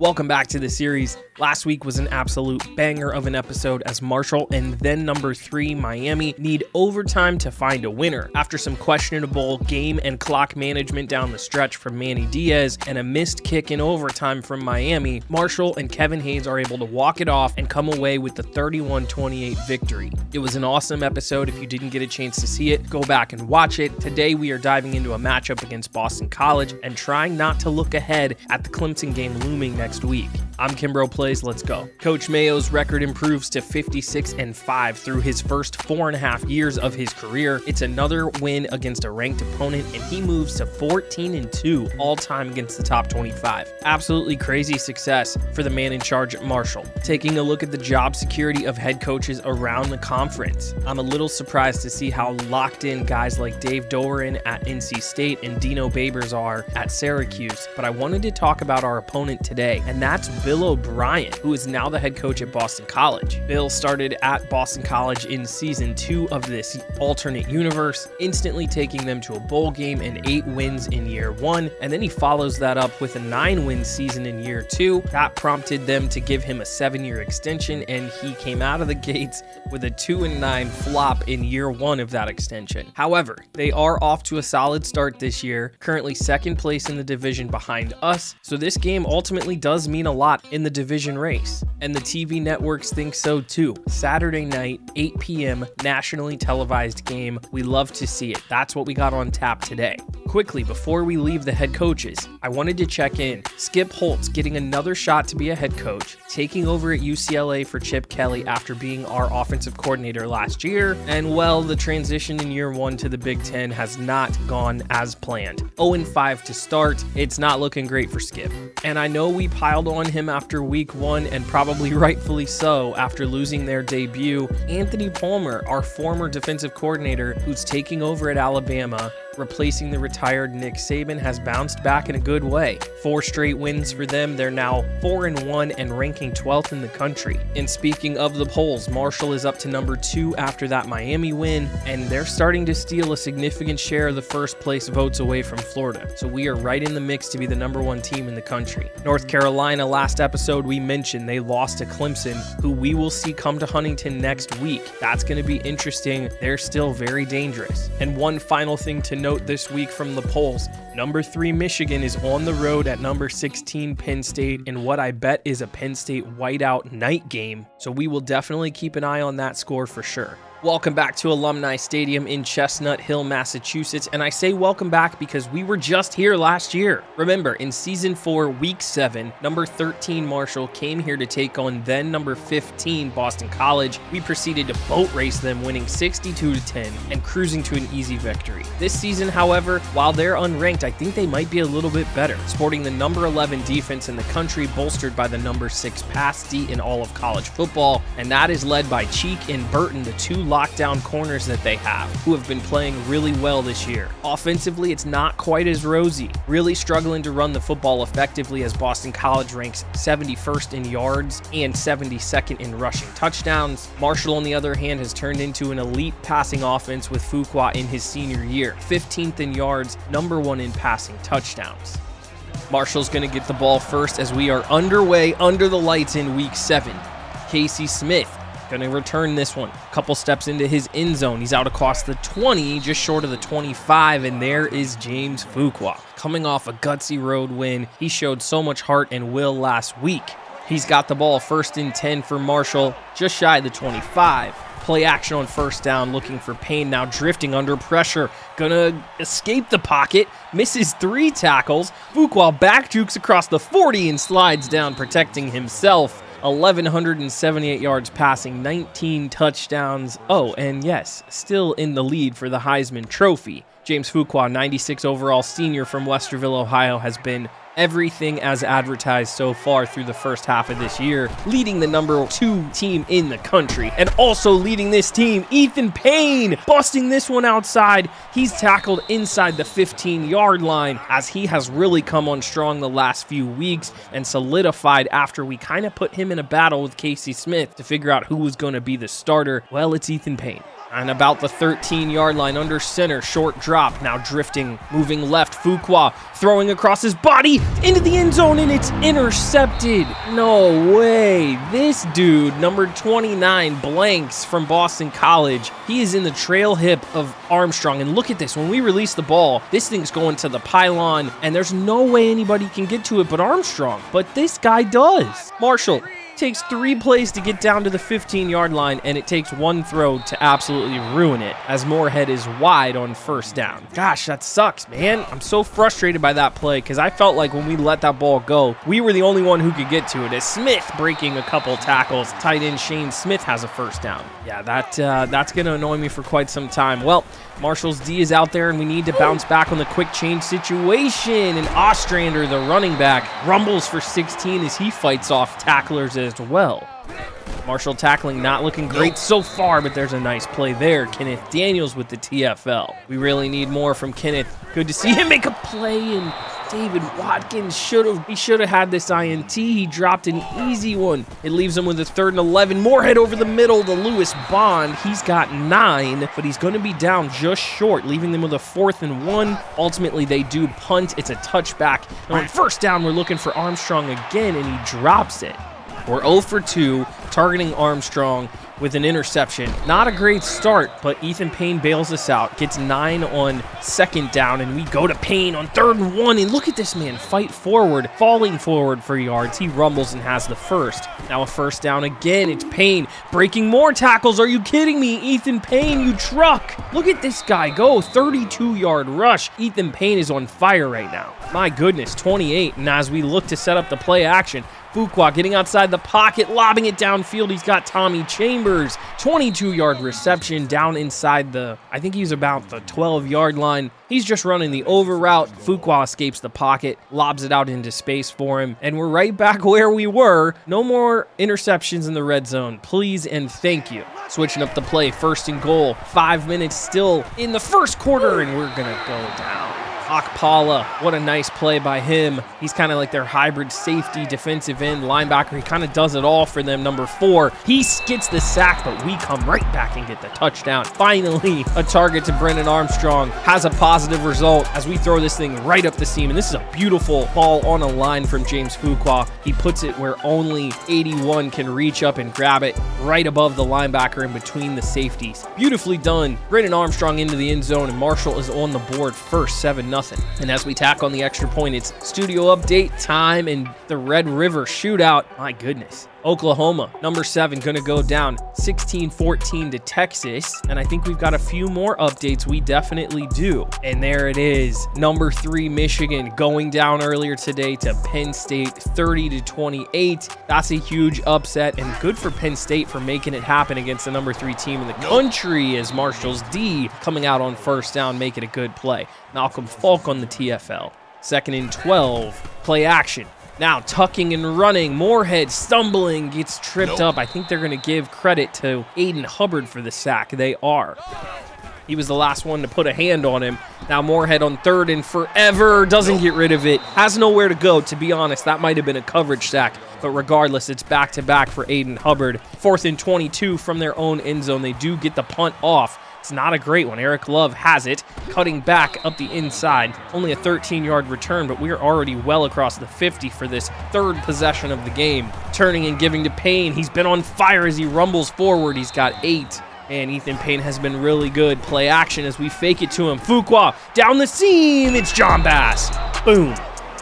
Welcome back to the series. Last week was an absolute banger of an episode as Marshall and then number 3 Miami need overtime to find a winner. After some questionable game and clock management down the stretch from Manny Diaz and a missed kick in overtime from Miami, Marshall and Kevin Hayes are able to walk it off and come away with the 31-28 victory. It was an awesome episode. If you didn't get a chance to see it, go back and watch it. Today we are diving into a matchup against Boston College and trying not to look ahead at the Clemson game looming next week. I'm Kimbroplays, let's go. Coach Mayo's record improves to 56-5 through his first 4.5 years of his career. It's another win against a ranked opponent, and he moves to 14-2 all-time against the top 25. Absolutely crazy success for the man in charge at Marshall. Taking a look at the job security of head coaches around the conference, I'm a little surprised to see how locked in guys like Dave Doeren at NC State and Dino Babers are at Syracuse, but I wanted to talk about our opponent today, and that's Bill O'Brien, who is now the head coach at Boston College. Bill started at Boston College in season 2 of this alternate universe, instantly taking them to a bowl game and 8 wins in year 1, and then he follows that up with a 9-win season in year 2. That prompted them to give him a 7-year extension, and he came out of the gates with a 2-9 flop in year 1 of that extension. However, they are off to a solid start this year, currently 2nd place in the division behind us, so this game ultimately does mean a lot in the division race, and the TV networks think so too. Saturday night, 8 p.m. nationally televised game. We love to see it. That's what we got on tap today. Quickly, before we leave the head coaches, I wanted to check in. Skip Holtz getting another shot to be a head coach, taking over at UCLA for Chip Kelly after being our offensive coordinator last year, and well, the transition in year 1 to the Big Ten has not gone as planned. 0-5 to start. It's not looking great for Skip, and I know we piled on him after week 1, and probably rightfully so after losing their debut. Anthony Palmer, our former defensive coordinator who's taking over at Alabama, replacing the retired Nick Saban, has bounced back in a good way. 4 straight wins for them. They're now 4-1 and ranking 12th in the country. And speaking of the polls, Marshall is up to number 2 after that Miami win, and they're starting to steal a significant share of the first place votes away from Florida. So we are right in the mix to be the number 1 team in the country. North Carolina, last episode we mentioned they lost to Clemson, who we will see come to Huntington next week. That's going to be interesting. They're still very dangerous. And one final thing to note this week from the polls, number 3 Michigan is on the road at number 16 Penn State in what I bet is a Penn State whiteout night game, so we will definitely keep an eye on that score for sure. Welcome back to Alumni Stadium in Chestnut Hill, Massachusetts, and I say welcome back because we were just here last year. Remember, in Season 4, Week 7, number 13 Marshall came here to take on then number 15 Boston College. We proceeded to boat race them, winning 62-10 and cruising to an easy victory. This season, however, while they're unranked, I think they might be a little bit better, sporting the number 11 defense in the country, bolstered by the number 6 pass D in all of college football, and that is led by Cheek and Burton, the 2 lockdown corners that they have, who have been playing really well this year. Offensively, it's not quite as rosy, really struggling to run the football effectively as Boston College ranks 71st in yards and 72nd in rushing touchdowns. Marshall, on the other hand, has turned into an elite passing offense with Fuqua in his senior year, 15th in yards, number 1 in passing touchdowns. Marshall's going to get the ball first as we are underway under the lights in Week 7. Casey Smith going to return this one. A couple steps into his end zone. He's out across the 20, just short of the 25, and there is James Fuqua. Coming off a gutsy road win, he showed so much heart and will last week. He's got the ball 1st and 10 for Marshall, just shy of the 25. Play action on 1st down, looking for Payne, now drifting under pressure. Gonna escape the pocket, misses 3 tackles. Fuqua back jukes across the 40 and slides down, protecting himself. 1,178 yards passing, 19 touchdowns. Oh, and yes, still in the lead for the Heisman Trophy. James Fuqua, 96 overall senior from Westerville, Ohio, has been everything as advertised so far through the first half of this year, leading the number 2 team in the country, and also leading this team, Ethan Payne, busting this one outside. He's tackled inside the 15-yard line as he has really come on strong the last few weeks and solidified after we kind of put him in a battle with Casey Smith to figure out who was going to be the starter. Well, it's Ethan Payne. And about the 13-yard line under center, short drop, now drifting, moving left, Fuqua throwing across his body into the end zone, and it's intercepted. No way. This dude, number 29, Blanks from Boston College, he is in the trail hip of Armstrong, and look at this. When we release the ball, this thing's going to the pylon, and there's no way anybody can get to it but Armstrong, but this guy does. Marshall takes 3 plays to get down to the 15-yard line, and it takes 1 throw to absolutely ruin it as Moorhead is wide on first down. Gosh, that sucks, man. I'm so frustrated by that play because I felt like when we let that ball go, we were the only one who could get to it. As Smith breaking a couple tackles, tight end Shane Smith has a first down. Yeah, that's going to annoy me for quite some time. Well, Marshall's D is out there, and we need to bounce back on the quick change situation. And Ostrander, the running back, rumbles for 16 as he fights off tacklers as well. Marshall tackling not looking great so far, but there's a nice play there. Kenneth Daniels with the TFL. We really need more from Kenneth. Good to see him make a play, and David Watkins should have had this INT. He dropped an easy one. It leaves him with a 3rd and 11. Moorhead over the middle to Lewis Bond. He's got 9, but he's going to be down just short, leaving them with a 4th and 1. Ultimately, they do punt. It's a touchback. And on first down, we're looking for Armstrong again, and he drops it. We're 0 for 2, targeting Armstrong with an interception. Not a great start, but Ethan Payne bails us out, gets 9 on 2nd down, and we go to Payne on 3rd and 1, and look at this man fight forward, falling forward for yards. He rumbles and has the first. Now a first down again. It's Payne breaking more tackles. Are you kidding me? Ethan Payne, you truck. Look at this guy go. 32-yard rush. Ethan Payne is on fire right now. My goodness, 28, and as we look to set up the play action, Fuqua getting outside the pocket, lobbing it downfield. He's got Tommy Chambers. 22-yard reception down inside the, I think he's about the 12-yard line. He's just running the over route. Fuqua escapes the pocket, lobs it out into space for him, and we're right back where we were. No more interceptions in the red zone, please and thank you. Switching up the play, 1st and goal. 5 minutes still in the first quarter, and we're going to go down. Akpala, what a nice play by him. He's kind of like their hybrid safety, defensive end, linebacker. He kind of does it all for them. Number 4, he gets the sack, but we come right back and get the touchdown. Finally, a target to Brennan Armstrong. Has a positive result as we throw this thing right up the seam. And this is a beautiful ball on a line from James Fuqua. He puts it where only 81 can reach up and grab it, right above the linebacker in between the safeties. Beautifully done. Brennan Armstrong into the end zone, and Marshall is on the board first, 7-0. And as we tack on the extra point, it's studio update time and the Red River shootout. My goodness. Oklahoma, number 7, going to go down 16-14 to Texas. And I think we've got a few more updates. We definitely do. And there it is. Number 3, Michigan, going down earlier today to Penn State, 30-28. That's a huge upset, and good for Penn State for making it happen against the number 3 team in the country, as Marshall's D coming out on first down, making a good play. Malcolm Falk on the TFL. 2nd and 12, play action. Now tucking and running, Moorhead stumbling, gets tripped up. I think they're going to give credit to Aiden Hubbard for the sack. They are. He was the last one to put a hand on him. Now Moorhead on 3rd and forever, doesn't get rid of it. Has nowhere to go, to be honest. That might have been a coverage sack, but regardless, it's back-to-back for Aiden Hubbard. 4th and 22 from their own end zone. They do get the punt off. It's not a great one. Eric Love has it, cutting back up the inside. Only a 13-yard return, but we're already well across the 50 for this 3rd possession of the game. Turning and giving to Payne. He's been on fire as he rumbles forward. He's got 8. And Ethan Payne has been really good. Play action as we fake it to him. Fuqua down the seam. It's John Bass. Boom.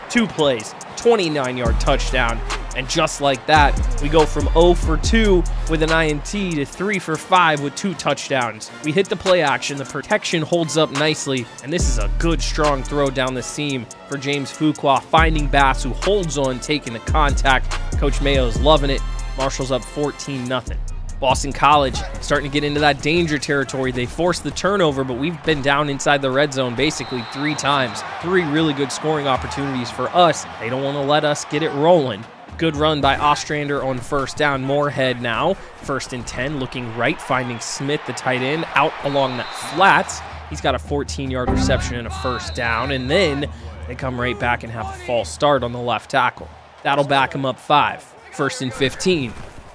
2 plays. 29-yard touchdown. And just like that, we go from 0 for 2 with an INT to 3 for 5 with 2 touchdowns. We hit the play action. The protection holds up nicely. And this is a good, strong throw down the seam for James Fuqua, finding Bass, who holds on, taking the contact. Coach Mayo's loving it. Marshall's up 14-0. Boston College starting to get into that danger territory. They forced the turnover, but we've been down inside the red zone basically 3 times. 3 really good scoring opportunities for us. They don't want to let us get it rolling. Good run by Ostrander on first down. Moorhead now, 1st and 10, looking right, finding Smith, the tight end, out along that flat. He's got a 14-yard reception and a first down, and then they come right back and have a false start on the left tackle. That'll back him up 5. 1st and 15.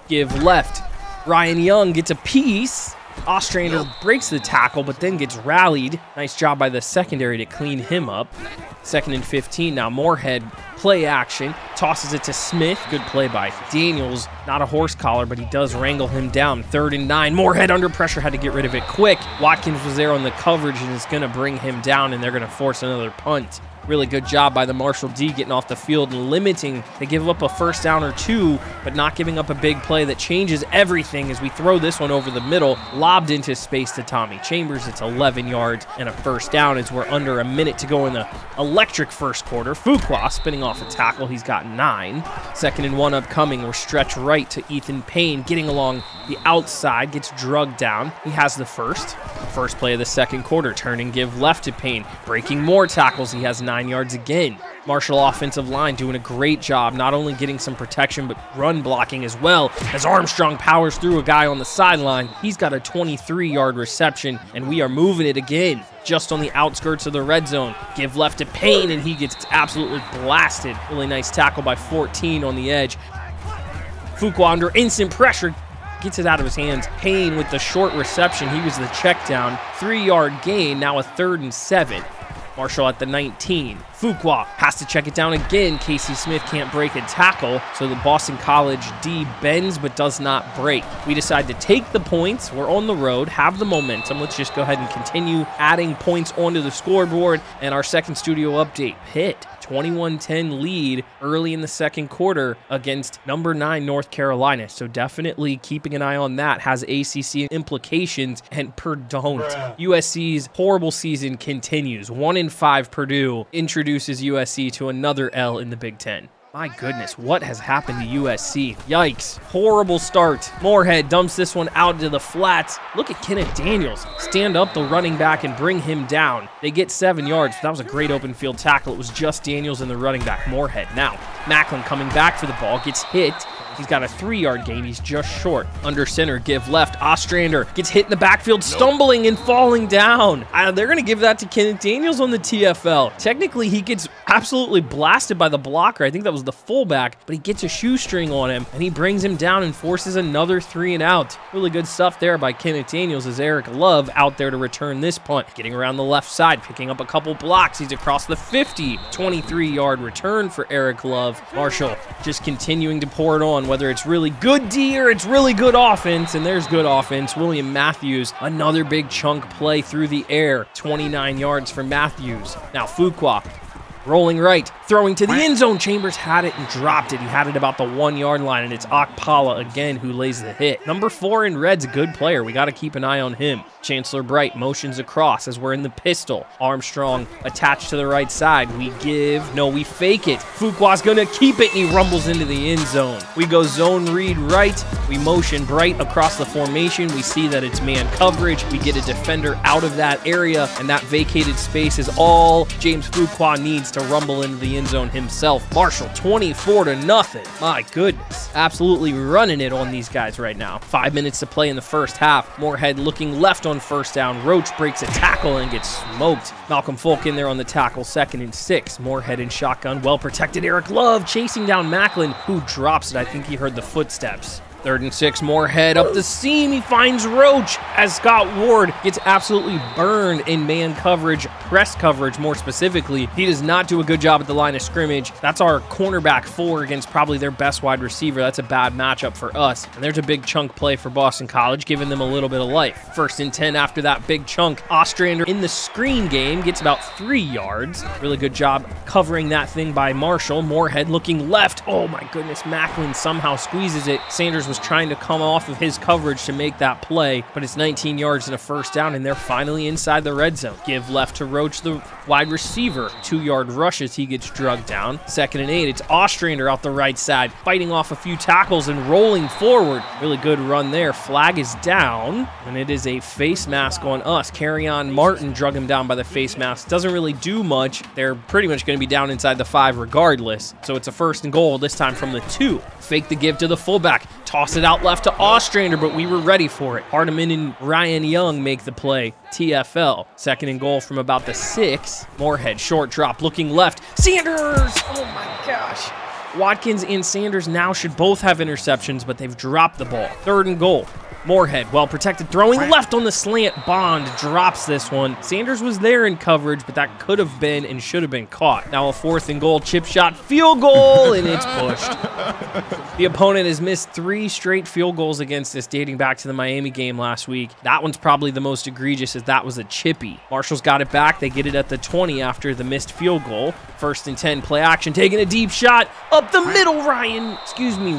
Give left. Ryan Young gets a piece, Ostrander breaks the tackle, but then gets rallied. Nice job by the secondary to clean him up. 2nd and 15 now. Moorhead, play action, tosses it to Smith. Good play by Daniels. Not a horse collar, but he does wrangle him down. 3rd and 9. Moorhead under pressure, had to get rid of it quick. Watkins was there on the coverage and is going to bring him down, and they're going to force another punt. Really good job by the Marshall D getting off the field and limiting. They give up a 1st down or 2, but not giving up a big play that changes everything as we throw this one over the middle, lobbed into space to Tommy Chambers. It's 11 yards and a 1st down as we're under a minute to go in the electric 1st quarter. Fuqua spinning off a tackle. He's got 9. 2nd and 1 upcoming. We're stretched right to Ethan Payne, getting along the outside, gets drugged down. He has the 1st play of the 2nd quarter. Turn and give left to Payne, breaking more tackles. He has 9 yards again. Marshall offensive line doing a great job, not only getting some protection, but run blocking as well, as Armstrong powers through a guy on the sideline. He's got a 23-yard reception, and we are moving it again, just on the outskirts of the red zone. Give left to Payne, and he gets absolutely blasted. Really nice tackle by 14 on the edge. Fuqua under instant pressure, gets it out of his hands. Payne with the short reception. He was the check down. 3-yard gain, now a 3rd and 7. Marshall at the 19. Fuqua has to check it down again. Casey Smith can't break a tackle, so the Boston College D bends but does not break. We decide to take the points. We're on the road, have the momentum. Let's just go ahead and continue adding points onto the scoreboard. And our second studio update, Pitt, 21-10 lead early in the 2nd quarter against number 9 North Carolina. So definitely keeping an eye on that. Has ACC implications, and don't. USC's horrible season continues. 1-5 Purdue introduces USC to another L in the Big Ten. My goodness, what has happened to USC? Yikes. Horrible start. Moorhead dumps this one out to the flats. Look at Kenneth Daniels stand up the running back and bring him down. They get 7 yards, but that was a great open field tackle. It was just Daniels and the running back, Moorhead. Now, Macklin coming back for the ball, gets hit. He's got a 3-yard gain. He's just short. Under center, give left. Ostrander gets hit in the backfield, stumbling and falling down. They're going to give that to Kenneth Daniels on the TFL. Technically, he gets absolutely blasted by the blocker. I think that was the fullback, but he gets a shoestring on him, and he brings him down and forces another 3 and out. Really good stuff there by Kenneth Daniels as Eric Love out there to return this punt. Getting around the left side, picking up a couple blocks. He's across the 50. 23-yard return for Eric Love. Marshall just continuing to pour it on, whether it's really good D or it's really good offense, and there's good offense. William Matthews, another big chunk play through the air. 29 yards for Matthews. Now Fuqua rolling right, throwing to the end zone. Chambers had it and dropped it. He had it about the 1-yard line, and it's Akpala again who lays the hit. Number 4 in red's a good player. We got to keep an eye on him. Chancellor Bright motions across as we're in the pistol. Armstrong attached to the right side. We fake it. Fuqua's going to keep it, and he rumbles into the end zone. We go zone read right. We motion Bright across the formation. We see that it's man coverage. We get a defender out of that area, and that vacated space is all James Fuqua needs to rumble into the end zone himself. Marshall, 24-0. My goodness. Absolutely running it on these guys right now. 5 minutes to play in the first half. Moorhead looking left on first down. Roach breaks a tackle and gets smoked. Malcolm Folk in there on the tackle. 2nd and 6. Moorhead in shotgun. Well protected. Eric Love chasing down Macklin, who drops it. I think he heard the footsteps. 3rd and 6, Moorhead up the seam. He finds Roach as Scott Ward gets absolutely burned in man coverage, press coverage more specifically. He does not do a good job at the line of scrimmage. That's our cornerback 4 against probably their best wide receiver. That's a bad matchup for us. And there's a big chunk play for Boston College, giving them a little bit of life. 1st and 10 after that big chunk. Ostrander in the screen game gets about 3 yards. Really good job covering that thing by Marshall. Moorhead looking left. Oh my goodness, Macklin somehow squeezes it. Sanders was trying to come off of his coverage to make that play, but it's 19 yards and a 1st down, and they're finally inside the red zone. Give left to Roach, the wide receiver. 2-yard rushes, he gets drugged down. 2nd and 8, it's Ostrander out the right side, fighting off a few tackles and rolling forward. Really good run there. Flag is down, and it is a face mask on us. Carryon Martin drug him down by the face mask. Doesn't really do much. They're pretty much going to be down inside the 5 regardless, so it's a 1st and goal, this time from the 2. Fake the give to the fullback. Toss it out left to Ostrander, but we were ready for it. Hardiman and Ryan Young make the play. TFL. 2nd and goal from about the 6. Moorhead, short drop, looking left. Sanders! Oh my gosh. Watkins and Sanders now should both have interceptions, but they've dropped the ball. 3rd and goal. Moorhead, well protected, throwing left on the slant. Bond drops this one. Sanders was there in coverage, but that could have been and should have been caught. Now a 4th and goal, chip shot, field goal, and it's pushed. The opponent has missed 3 straight field goals against us dating back to the Miami game last week. That one's probably the most egregious, as that was a chippy. Marshall's got it back. They get it at the 20 after the missed field goal. 1st and 10, play action, taking a deep shot up the middle.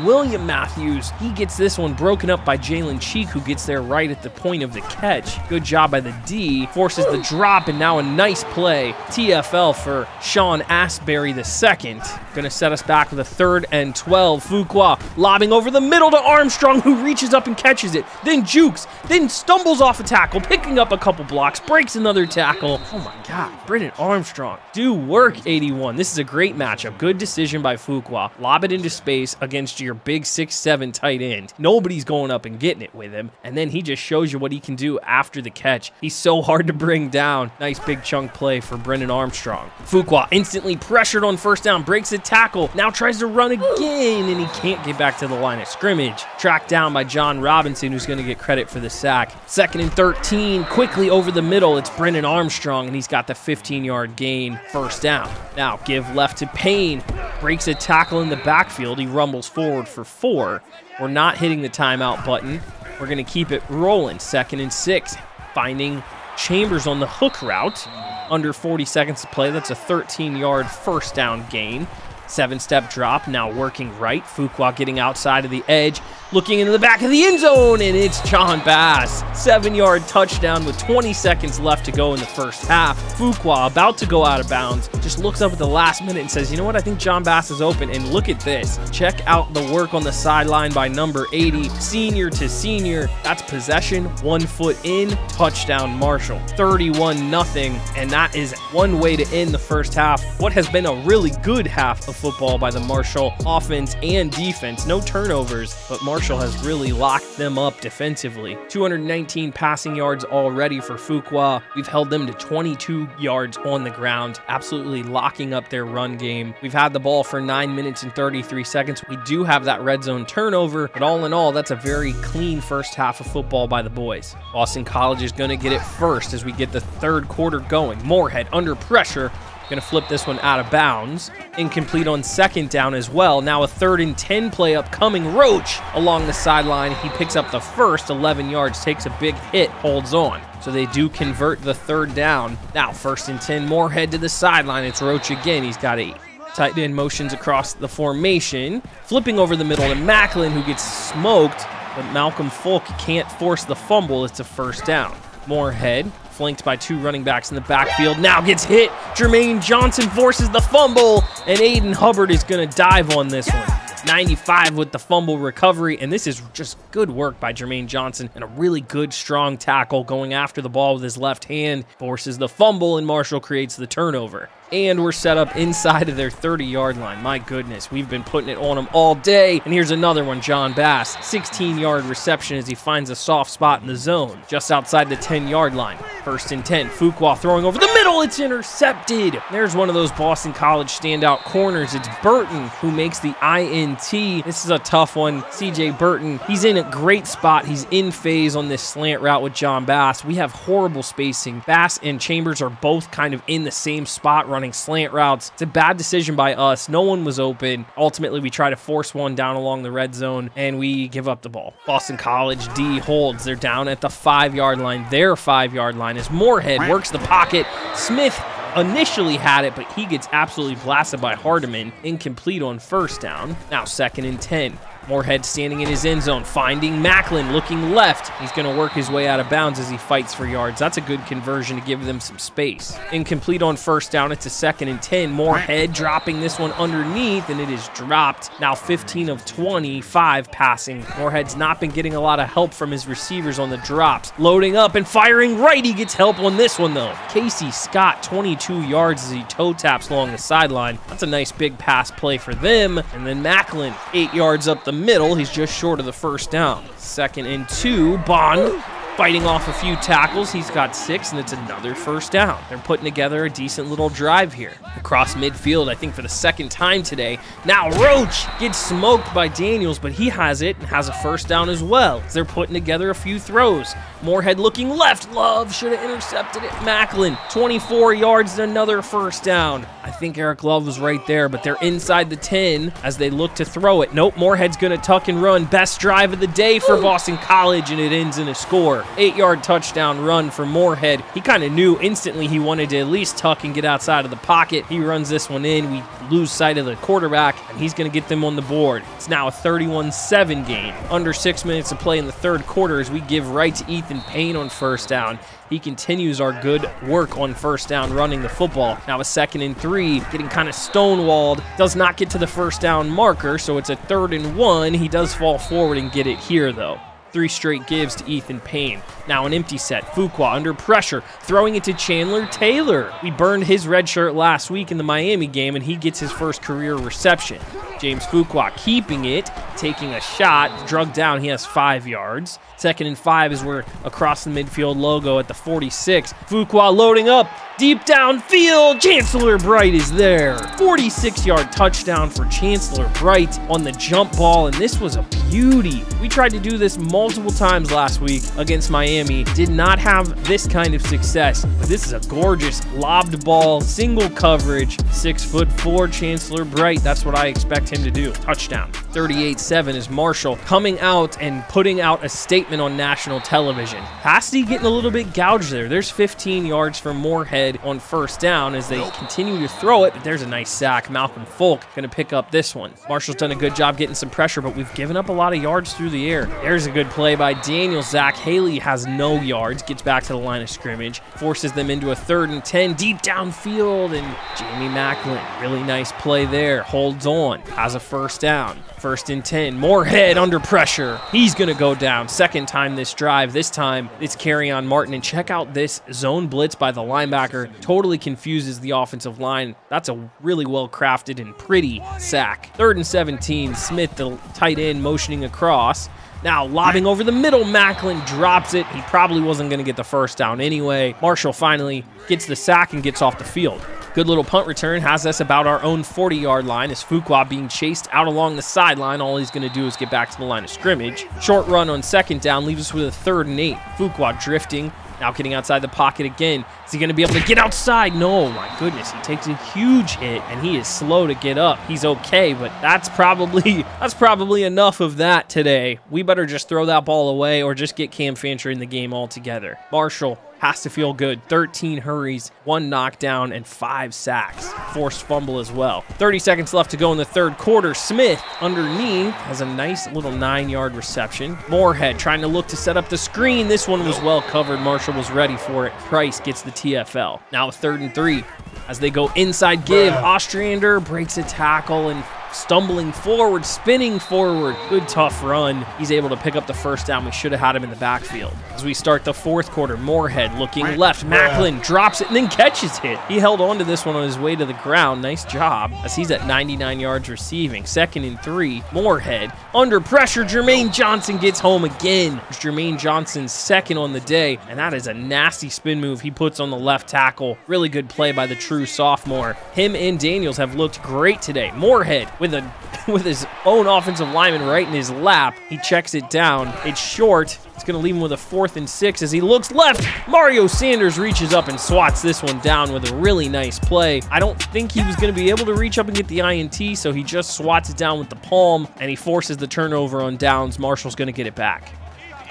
William Matthews. He gets this one broken up by Jalen Cheek, who gets there right at the point of the catch. Good job by the D. Forces the drop, and now a nice play. TFL for Sean Asbury II. Gonna set us back with a 3rd and 12. Fuqua lobbing over the middle to Armstrong, who reaches up and catches it. Then jukes, then stumbles off a tackle, picking up a couple blocks, breaks another tackle. Oh my God, Brennan Armstrong. Do work, 81. This is a great matchup. Good decision by Fuqua. Lob it into space against your big 6'7" tight end. Nobody's going up and getting it with him. And then he just shows you what he can do after the catch. He's so hard to bring down. Nice big chunk play for Brennan Armstrong. Fuqua instantly pressured on 1st down, breaks a tackle, now tries to run again, and he can't get back to the line of scrimmage. Tracked down by John Robinson, who's going to get credit for the sack. 2nd and 13, quickly over the middle. It's Brennan Armstrong, and he's got the 15-yard gain, 1st down. Now give left to Payne, breaks a tackle in the backfield. He rumbles forward for 4. We're not hitting the timeout button. We're going to keep it rolling. 2nd and 6, finding Chambers on the hook route. Under 40 seconds to play. That's a 13-yard 1st down gain. 7-step drop, now working right. Fuqua getting outside of the edge, looking into the back of the end zone, and it's John Bass. 7-yard touchdown with 20 seconds left to go in the 1st half. Fuqua about to go out of bounds, just looks up at the last minute and says, you know what, I think John Bass is open. And look at this. Check out the work on the sideline by number 80, senior to senior. That's possession, 1 foot in, touchdown Marshall. 31-0, and that is one way to end the 1st half. What has been a really good half of football by the Marshall offense and defense. No turnovers, but Marshall has really locked them up defensively. 219 passing yards already for Fuqua. We've held them to 22 yards on the ground, absolutely locking up their run game. We've had the ball for 9 minutes and 33 seconds. We do have that red zone turnover, but all in all, that's a very clean 1st half of football by the boys. Boston College is going to get it first as we get the 3rd quarter going. Moorhead under pressure. Going to flip this one out of bounds. Incomplete on 2nd down as well. Now a 3rd and 10 play upcoming. Roach along the sideline. He picks up the first 11 yards, takes a big hit, holds on. So they do convert the 3rd down. Now 1st and 10, Moorhead to the sideline. It's Roach again. He's got 8. Tight end motions across the formation. Flipping over the middle to Macklin, who gets smoked, but Malcolm Folk can't force the fumble. It's a 1st down. Moorhead, flanked by 2 running backs in the backfield, now gets hit. Jermaine Johnson forces the fumble, and Aiden Hubbard is going to dive on this one. 95 with the fumble recovery, and this is just good work by Jermaine Johnson and a really good, strong tackle going after the ball with his left hand. Forces the fumble, and Marshall creates the turnover. And we're set up inside of their 30-yard line. My goodness, we've been putting it on them all day. And here's another one, John Bass. 16-yard reception as he finds a soft spot in the zone, just outside the 10-yard line. 1st and 10, Fuqua throwing over the middle. It's intercepted. There's one of those Boston College standout corners. It's Burton who makes the INT. This is a tough one. CJ Burton, he's in a great spot. He's in phase on this slant route with John Bass. We have horrible spacing. Bass and Chambers are both kind of in the same spot running slant routes. It's a bad decision by us. No one was open. Ultimately, we try to force one down along the red zone, and we give up the ball. Boston College D holds. They're down at the 5-yard line. Their 5-yard line as Moorhead works the pocket. Smith initially had it, but he gets absolutely blasted by Hardiman. Incomplete on 1st down. Now 2nd and 10. Moorhead standing in his end zone, finding Macklin, looking left. He's going to work his way out of bounds as he fights for yards. That's a good conversion to give them some space. Incomplete on 1st down. It's a 2nd and 10. Moorhead dropping this one underneath, and it is dropped. Now 15 of 25 passing. Moorhead's not been getting a lot of help from his receivers on the drops. Loading up and firing right. He gets help on this one, though. Casey Scott, 22 yards as he toe taps along the sideline. That's a nice big pass play for them. And then Macklin, 8 yards up the middle. He's just short of the 1st down. 2nd and 2. Bond Fighting off a few tackles, he's got 6, and it's another first down. They're putting together a decent little drive here. Across midfield, I think for the second time today. Now Roach gets smoked by Daniels, but he has it and has a first down as well. They're putting together a few throws. Moorhead looking left. Love should have intercepted it. Macklin, 24 yards and another first down. I think Eric Love was right there, but they're inside the 10 as they look to throw it. Nope, Moorhead's going to tuck and run. Best drive of the day for Boston College, and it ends in a score. 8-yard touchdown run for Moorhead. He kind of knew instantly he wanted to at least tuck and get outside of the pocket. He runs this one in. We lose sight of the quarterback, and he's going to get them on the board. It's now a 31-7 game. Under 6 minutes to play in the third quarter as we give right to Ethan Payne on first down. He continues our good work on first down running the football. Now a 2nd and 3, getting kind of stonewalled. Does not get to the first down marker, so it's a 3rd and 1. He does fall forward and get it here, though. 3 straight gives to Ethan Payne. Now an empty set. Fuqua under pressure, throwing it to Chandler Taylor. We burned his red shirt last week in the Miami game, and he gets his first career reception. James Fuqua keeping it, taking a shot, drugged down. He has 5 yards. 2nd and 5 is where across the midfield logo at the 46. Fuqua loading up, deep downfield. Chancellor Bright is there. 46-yard touchdown for Chancellor Bright on the jump ball, and this was a beauty. We tried to do this multiple times last week against Miami. Did not have this kind of success, but this is a gorgeous lobbed ball, single coverage, 6'4" Chancellor Bright. That's what I expect him to do. Touchdown. 38-7 is Marshall coming out and putting out a statement on national television. Pasty getting a little bit gouged there. There's 15 yards for Moorhead on first down as they continue to throw it, but there's a nice sack. Malcolm Folk going to pick up this one. Marshall's done a good job getting some pressure, but we've given up a lot of yards through the air. There's a good play by Daniels. Zach Haley has no yards, gets back to the line of scrimmage, forces them into a 3rd and 10, deep downfield, and Jamie Macklin, really nice play there, holds on, has a first down. 1st and 10, Moorhead under pressure. He's going to go down. 2nd time this drive. This time it's Kerryon Martin, and check out this zone blitz by the linebacker. Totally confuses the offensive line. That's a really well crafted and pretty sack. 3rd and 17, Smith, the tight end, motioning across. Now lobbing over the middle, Macklin drops it. He probably wasn't going to get the first down anyway. Marshall finally gets the sack and gets off the field. Good little punt return has us about our own 40-yard line as Fuqua being chased out along the sideline. All he's going to do is get back to the line of scrimmage. Short run on 2nd down leaves us with a 3rd and 8. Fuqua drifting, now getting outside the pocket again. Is he going to be able to get outside? No, my goodness. He takes a huge hit, and he is slow to get up. He's okay, but that's probably enough of that today. We better just throw that ball away or just get Cam Fancher in the game altogether. Marshall has to feel good. 13 hurries, 1 knockdown, and 5 sacks. Forced fumble as well. 30 seconds left to go in the third quarter. Smith underneath has a nice little 9-yard reception. Moorhead trying to look to set up the screen. This one was well covered. Marshall was ready for it. Price gets the TFL. Now a 3rd and 3. As they go inside give, Ostrander breaks a tackle and stumbling forward, spinning forward. Good tough run. He's able to pick up the first down. We should have had him in the backfield. As we start the fourth quarter, Moorhead looking left. Macklin drops it and then catches it. He held on to this one on his way to the ground. Nice job as he's at 99 yards receiving. 2nd and 3. Moorhead under pressure. Jermaine Johnson gets home again. It's Jermaine Johnson's 2nd on the day, and that is a nasty spin move he puts on the left tackle. Really good play by the true sophomore. Him and Daniels have looked great today. Moorhead with his own offensive lineman right in his lap. He checks it down. It's short. It's going to leave him with a 4th and 6 as he looks left. Mario Sanders reaches up and swats this one down with a really nice play. I don't think he was going to be able to reach up and get the INT, so he just swats it down with the palm, and he forces the turnover on downs. Marshall's going to get it back.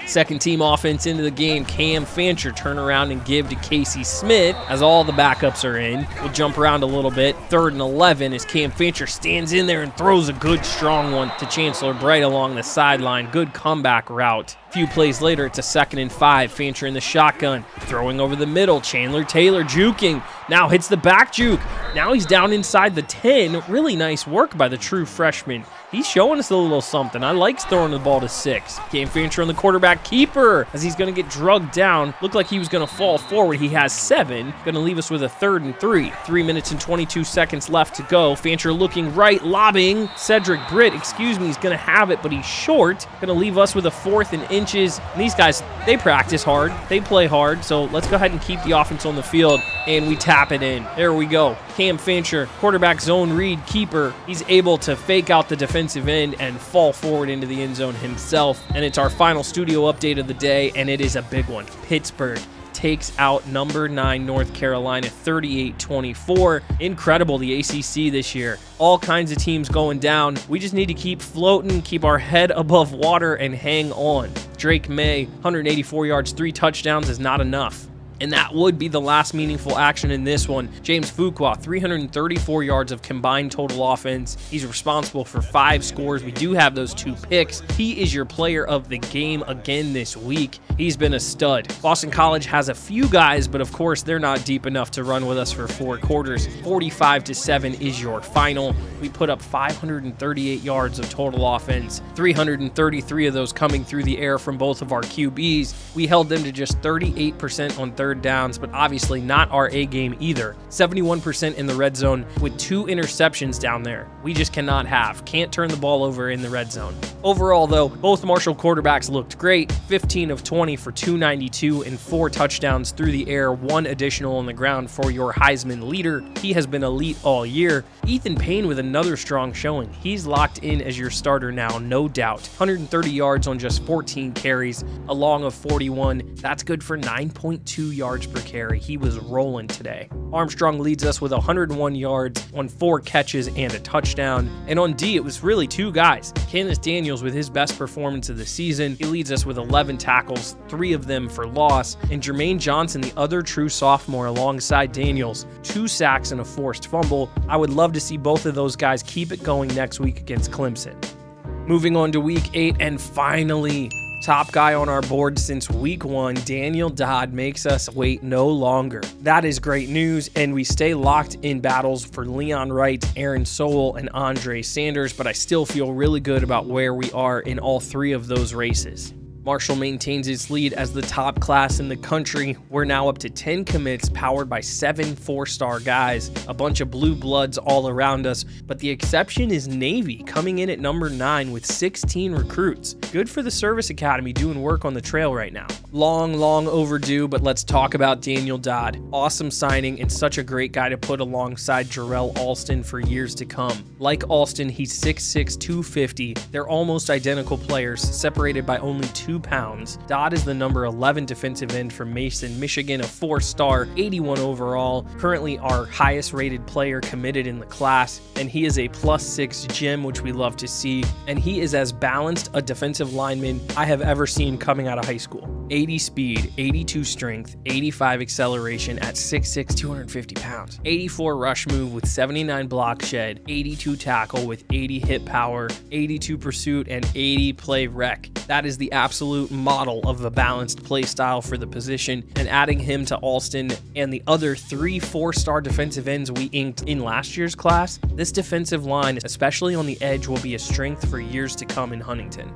Second team offense into the game. Cam Fancher turn around and give to Casey Smith as all the backups are in. We'll jump around a little bit. 3rd and 11 as Cam Fancher stands in there and throws a good strong one to Chancellor Bright along the sideline. Good comeback route. A few plays later, it's a 2nd and 5. Fancher in the shotgun, throwing over the middle. Chandler Taylor juking. Now hits the back juke. Now he's down inside the 10. Really nice work by the true freshman, he's showing us a little something. I like throwing the ball to 6. Cam Fancher on the quarterback keeper as he's going to get drugged down. Looked like he was going to fall forward. He has 7. Going to leave us with a 3rd and 3. 3 minutes and 22 seconds left to go. Fancher looking right, lobbing. Cedric Britt, excuse me, he's going to have it, but he's short. Going to leave us with a 4th and inches. And these guys, they practice hard. They play hard. So let's go ahead and keep the offense on the field, and we tap it in. There we go. Cam Fancher, quarterback zone read, keeper. He's able to fake out the defensive end and fall forward into the end zone himself. And it's our final studio update of the day, and it is a big one. Pittsburgh takes out number 9 North Carolina 38-24. Incredible, the ACC this year. All kinds of teams going down. We just need to keep floating, keep our head above water, and hang on. Drake May, 184 yards, 3 touchdowns is not enough. And that would be the last meaningful action in this one. James Fuqua, 334 yards of combined total offense. He's responsible for 5 scores. We do have those 2 picks. He is your player of the game again this week. He's been a stud. Boston College has a few guys, but of course they're not deep enough to run with us for 4 quarters. 45-7 is your final. We put up 538 yards of total offense, 333 of those coming through the air from both of our QBs. We held them to just 38% on 3rd downs, but obviously not our A game either. 71% in the red zone with 2 interceptions down there. We just can't turn the ball over in the red zone. Overall though, both Marshall quarterbacks looked great. 15 of 20 for 292 and 4 touchdowns through the air, 1 additional on the ground for your Heisman leader. He has been elite all year. Ethan Payne with another strong showing. He's locked in as your starter now, no doubt. 130 yards on just 14 carries, a long of 41. That's good for 9.2 yards per carry. He was rolling today. Armstrong leads us with 101 yards on 4 catches and a touchdown. And on D, it was really 2 guys. Kenneth Daniels with his best performance of the season. He leads us with 11 tackles, 3 of them for loss. And Jermaine Johnson, the other true sophomore alongside Daniels, 2 sacks and a forced fumble. I would love to see both of those guys keep it going next week against Clemson. Moving on to week 8, and finally, top guy on our board since week 1, Daniel Dodd makes us wait no longer. That is great news, and we stay locked in battles for Leon Wright, Aaron Sowell, and Andre Sanders, but I still feel really good about where we are in all 3 of those races. Marshall maintains its lead as the top class in the country. We're now up to 10 commits powered by 7 4-star guys, a bunch of blue bloods all around us, but the exception is Navy coming in at number 9 with 16 recruits. Good for the Service Academy doing work on the trail right now. Long overdue, but let's talk about Daniel Dodd. Awesome signing and such a great guy to put alongside Jarrell Alston for years to come. Like Alston, he's 6'6", 250. They're almost identical players, separated by only 2 pounds. Dodd is the number 11 defensive end from Mason, Michigan, a 4-star, 81 overall, currently our highest rated player committed in the class, and he is a +6 gem, which we love to see, and he is as balanced a defensive lineman I have ever seen coming out of high school. 80 speed, 82 strength, 85 acceleration at 6'6", 250 pounds, 84 rush move with 79 block shed, 82 tackle with 80 hit power, 82 pursuit, and 80 play rec. That is the absolute model of a balanced play style for the position, and adding him to Alston and the other 3 4-star defensive ends we inked in last year's class, this defensive line, especially on the edge, will be a strength for years to come in Huntington.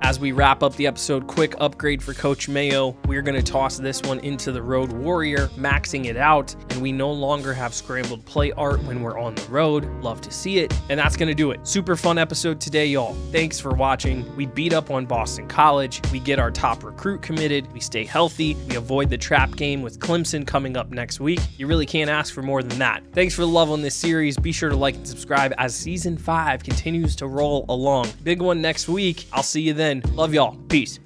As we wrap up the episode, quick upgrade for Coach Mayo. We're going to toss this one into the Road Warrior, maxing it out, and we no longer have scrambled play art when we're on the road. Love to see it, and that's going to do it. Super fun episode today, y'all. Thanks for watching. We beat up on Boston College. We get our top recruit committed. We stay healthy. We avoid the trap game with Clemson coming up next week. You really can't ask for more than that. Thanks for the love on this series. Be sure to like and subscribe as Season 5 continues to roll along. Big one next week. I'll see you then. Love y'all. Peace.